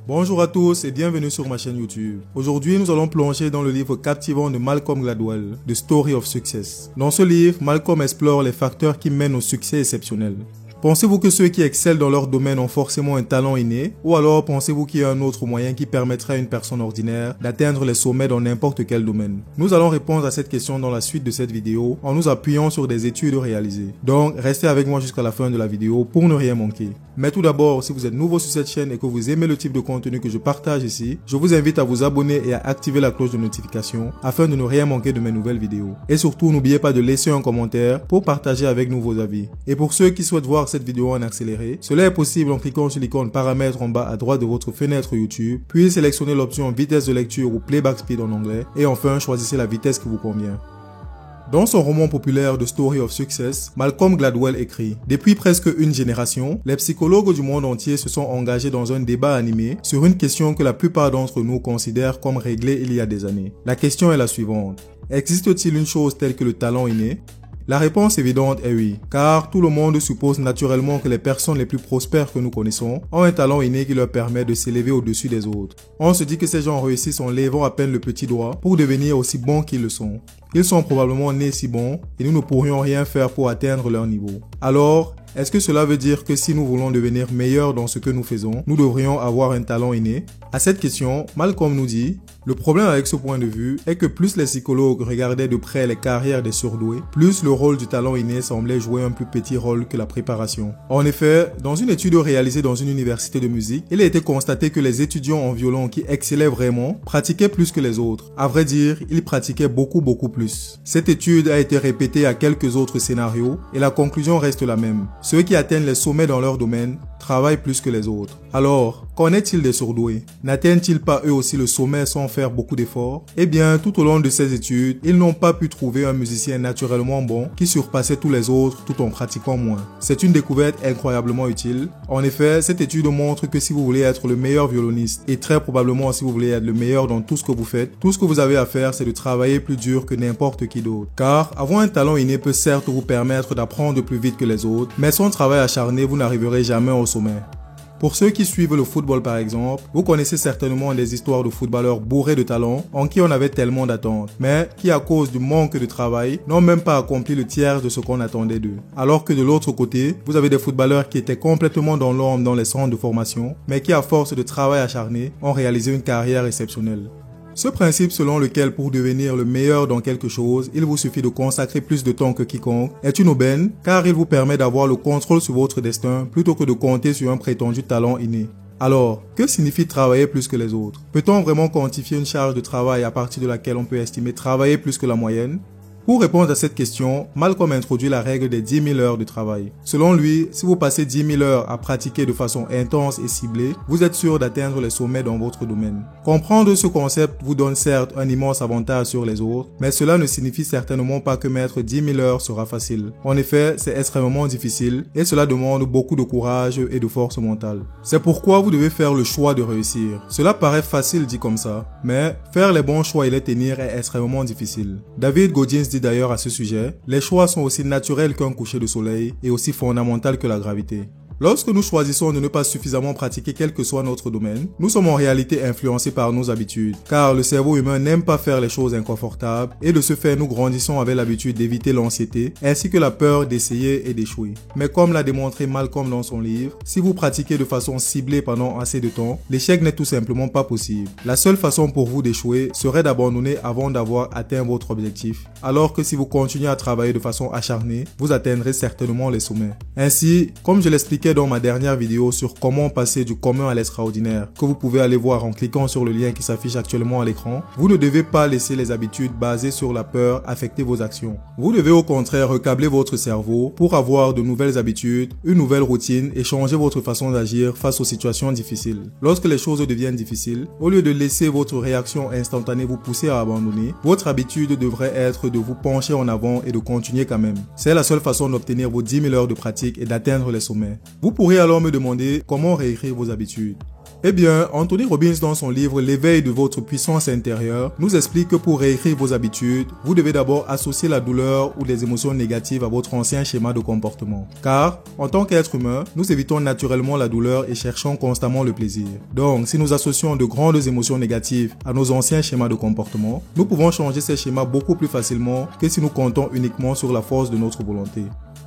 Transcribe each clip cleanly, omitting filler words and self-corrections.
Bonjour à tous et bienvenue sur ma chaîne YouTube. Aujourd'hui, nous allons plonger dans le livre captivant de Malcolm Gladwell, The Story of Success. Dans ce livre, Malcolm explore les facteurs qui mènent au succès exceptionnel. Pensez-vous que ceux qui excellent dans leur domaine ont forcément un talent inné? Ou alors pensez-vous qu'il y a un autre moyen qui permettrait à une personne ordinaire d'atteindre les sommets dans n'importe quel domaine? Nous allons répondre à cette question dans la suite de cette vidéo en nous appuyant sur des études réalisées. Donc, restez avec moi jusqu'à la fin de la vidéo pour ne rien manquer. Mais tout d'abord, si vous êtes nouveau sur cette chaîne et que vous aimez le type de contenu que je partage ici, je vous invite à vous abonner et à activer la cloche de notification afin de ne rien manquer de mes nouvelles vidéos. Et surtout, n'oubliez pas de laisser un commentaire pour partager avec nous vos avis. Et pour ceux qui souhaitent voir cette vidéo en accéléré, cela est possible en cliquant sur l'icône paramètres en bas à droite de votre fenêtre YouTube, puis sélectionnez l'option vitesse de lecture ou playback speed en anglais, et enfin choisissez la vitesse qui vous convient. Dans son roman populaire The Story of Success, Malcolm Gladwell écrit « Depuis presque une génération, les psychologues du monde entier se sont engagés dans un débat animé sur une question que la plupart d'entre nous considèrent comme réglée il y a des années. La question est la suivante. Existe-t-il une chose telle que le talent inné ? La réponse évidente est oui, car tout le monde suppose naturellement que les personnes les plus prospères que nous connaissons ont un talent inné qui leur permet de s'élever au-dessus des autres. On se dit que ces gens réussissent en levant à peine le petit doigt pour devenir aussi bons qu'ils le sont. Ils sont probablement nés si bons et nous ne pourrions rien faire pour atteindre leur niveau. Alors, est-ce que cela veut dire que si nous voulons devenir meilleurs dans ce que nous faisons, nous devrions avoir un talent inné? À cette question, Malcolm nous dit, le problème avec ce point de vue est que plus les psychologues regardaient de près les carrières des surdoués, plus le rôle du talent inné semblait jouer un plus petit rôle que la préparation. En effet, dans une étude réalisée dans une université de musique, il a été constaté que les étudiants en violon qui excellaient vraiment pratiquaient plus que les autres. À vrai dire, ils pratiquaient beaucoup plus. Cette étude a été répétée à quelques autres scénarios et la conclusion reste la même. Ceux qui atteignent les sommets dans leur domaine travaillent plus que les autres. Alors, qu'en est-il des surdoués? N'atteignent-ils pas eux aussi le sommet sans faire beaucoup d'efforts? Eh bien, tout au long de ces études, ils n'ont pas pu trouver un musicien naturellement bon qui surpassait tous les autres tout en pratiquant moins. C'est une découverte incroyablement utile. En effet, cette étude montre que si vous voulez être le meilleur violoniste, et très probablement si vous voulez être le meilleur dans tout ce que vous faites, tout ce que vous avez à faire, c'est de travailler plus dur que n'importe qui d'autre. Car avoir un talent inné peut certes vous permettre d'apprendre plus vite que les autres, mais sans travail acharné, vous n'arriverez jamais au sommet. Pour ceux qui suivent le football par exemple, vous connaissez certainement des histoires de footballeurs bourrés de talent en qui on avait tellement d'attentes, mais qui à cause du manque de travail n'ont même pas accompli le tiers de ce qu'on attendait d'eux. Alors que de l'autre côté, vous avez des footballeurs qui étaient complètement dans l'ombre dans les centres de formation, mais qui à force de travail acharné ont réalisé une carrière exceptionnelle. Ce principe selon lequel pour devenir le meilleur dans quelque chose, il vous suffit de consacrer plus de temps que quiconque est une aubaine car il vous permet d'avoir le contrôle sur votre destin plutôt que de compter sur un prétendu talent inné. Alors, que signifie travailler plus que les autres? Peut-on vraiment quantifier une charge de travail à partir de laquelle on peut estimer travailler plus que la moyenne? Pour répondre à cette question, Malcolm introduit la règle des 10 000 heures de travail. Selon lui, si vous passez 10 000 heures à pratiquer de façon intense et ciblée, vous êtes sûr d'atteindre les sommets dans votre domaine. Comprendre ce concept vous donne certes un immense avantage sur les autres, mais cela ne signifie certainement pas que mettre 10 000 heures sera facile. En effet, c'est extrêmement difficile et cela demande beaucoup de courage et de force mentale. C'est pourquoi vous devez faire le choix de réussir. Cela paraît facile dit comme ça, mais faire les bons choix et les tenir est extrêmement difficile. David Goggins dit d'ailleurs à ce sujet, les choix sont aussi naturels qu'un coucher de soleil et aussi fondamentaux que la gravité. Lorsque nous choisissons de ne pas suffisamment pratiquer quel que soit notre domaine, nous sommes en réalité influencés par nos habitudes, car le cerveau humain n'aime pas faire les choses inconfortables et de ce fait nous grandissons avec l'habitude d'éviter l'anxiété ainsi que la peur d'essayer et d'échouer. Mais comme l'a démontré Malcolm dans son livre, si vous pratiquez de façon ciblée pendant assez de temps, l'échec n'est tout simplement pas possible. La seule façon pour vous d'échouer serait d'abandonner avant d'avoir atteint votre objectif, alors que si vous continuez à travailler de façon acharnée, vous atteindrez certainement les sommets. Ainsi, comme je l'expliquais dans ma dernière vidéo sur comment passer du commun à l'extraordinaire, que vous pouvez aller voir en cliquant sur le lien qui s'affiche actuellement à l'écran, vous ne devez pas laisser les habitudes basées sur la peur affecter vos actions. Vous devez au contraire recabler votre cerveau pour avoir de nouvelles habitudes, une nouvelle routine et changer votre façon d'agir face aux situations difficiles. Lorsque les choses deviennent difficiles, au lieu de laisser votre réaction instantanée vous pousser à abandonner, votre habitude devrait être de vous pencher en avant et de continuer quand même. C'est la seule façon d'obtenir vos 10 000 heures de pratique et d'atteindre les sommets. Vous pourrez alors me demander comment réécrire vos habitudes. Eh bien, Anthony Robbins dans son livre L'éveil de votre puissance intérieure nous explique que pour réécrire vos habitudes, vous devez d'abord associer la douleur ou les émotions négatives à votre ancien schéma de comportement. Car, en tant qu'être humain, nous évitons naturellement la douleur et cherchons constamment le plaisir. Donc, si nous associons de grandes émotions négatives à nos anciens schémas de comportement, nous pouvons changer ces schémas beaucoup plus facilement que si nous comptons uniquement sur la force de notre volonté.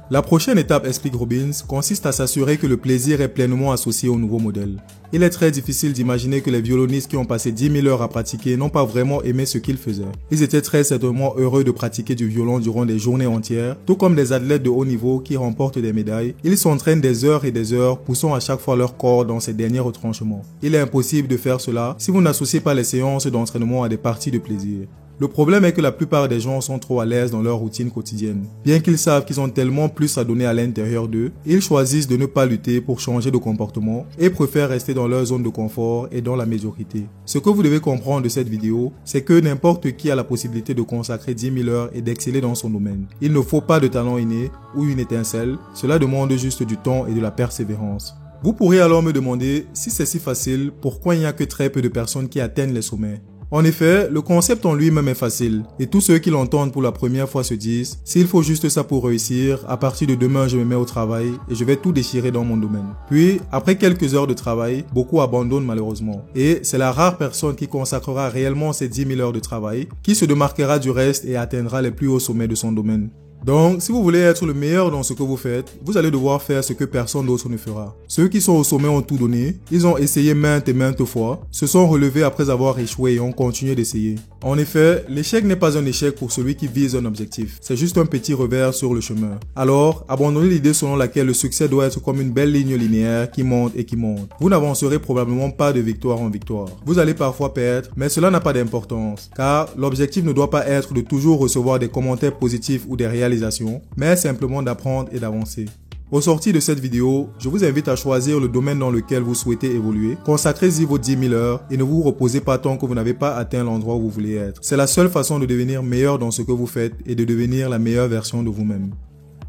La prochaine étape, explique Robbins, consiste à s'assurer que le plaisir est pleinement associé au nouveau modèle. Il est très difficile d'imaginer que les violonistes qui ont passé 10 000 heures à pratiquer n'ont pas vraiment aimé ce qu'ils faisaient. Ils étaient très certainement heureux de pratiquer du violon durant des journées entières, tout comme des athlètes de haut niveau qui remportent des médailles. Ils s'entraînent des heures et des heures, poussant à chaque fois leur corps dans ces derniers retranchements. Il est impossible de faire cela si vous n'associez pas les séances d'entraînement à des parties de plaisir. Le problème est que la plupart des gens sont trop à l'aise dans leur routine quotidienne. Bien qu'ils savent qu'ils ont tellement plus à donner à l'intérieur d'eux, ils choisissent de ne pas lutter pour changer de comportement et préfèrent rester dans leur zone de confort et dans la médiocrité. Ce que vous devez comprendre de cette vidéo, c'est que n'importe qui a la possibilité de consacrer 10 000 heures et d'exceller dans son domaine. Il ne faut pas de talent inné ou une étincelle, cela demande juste du temps et de la persévérance. Vous pourrez alors me demander, si c'est si facile, pourquoi il n'y a que très peu de personnes qui atteignent les sommets? En effet, le concept en lui-même est facile, et tous ceux qui l'entendent pour la première fois se disent « S'il faut juste ça pour réussir, à partir de demain je me mets au travail et je vais tout déchirer dans mon domaine. » Puis, après quelques heures de travail, beaucoup abandonnent malheureusement. Et c'est la rare personne qui consacrera réellement ces 10 000 heures de travail qui se démarquera du reste et atteindra les plus hauts sommets de son domaine. Donc, si vous voulez être le meilleur dans ce que vous faites, vous allez devoir faire ce que personne d'autre ne fera. Ceux qui sont au sommet ont tout donné, ils ont essayé maintes et maintes fois, se sont relevés après avoir échoué et ont continué d'essayer. En effet, l'échec n'est pas un échec pour celui qui vise un objectif, c'est juste un petit revers sur le chemin. Alors, abandonnez l'idée selon laquelle le succès doit être comme une belle ligne linéaire qui monte et qui monte. Vous n'avancerez probablement pas de victoire en victoire. Vous allez parfois perdre, mais cela n'a pas d'importance, car l'objectif ne doit pas être de toujours recevoir des commentaires positifs ou des réalisations, mais simplement d'apprendre et d'avancer. Au sortir de cette vidéo, je vous invite à choisir le domaine dans lequel vous souhaitez évoluer, consacrez-y vos 10 000 heures et ne vous reposez pas tant que vous n'avez pas atteint l'endroit où vous voulez être. C'est la seule façon de devenir meilleur dans ce que vous faites et de devenir la meilleure version de vous-même.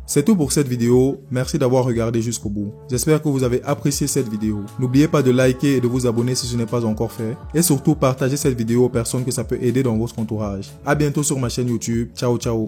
C'est tout pour cette vidéo, merci d'avoir regardé jusqu'au bout. J'espère que vous avez apprécié cette vidéo. N'oubliez pas de liker et de vous abonner si ce n'est pas encore fait. Et surtout, partagez cette vidéo aux personnes que ça peut aider dans votre entourage. À bientôt sur ma chaîne YouTube. Ciao ciao.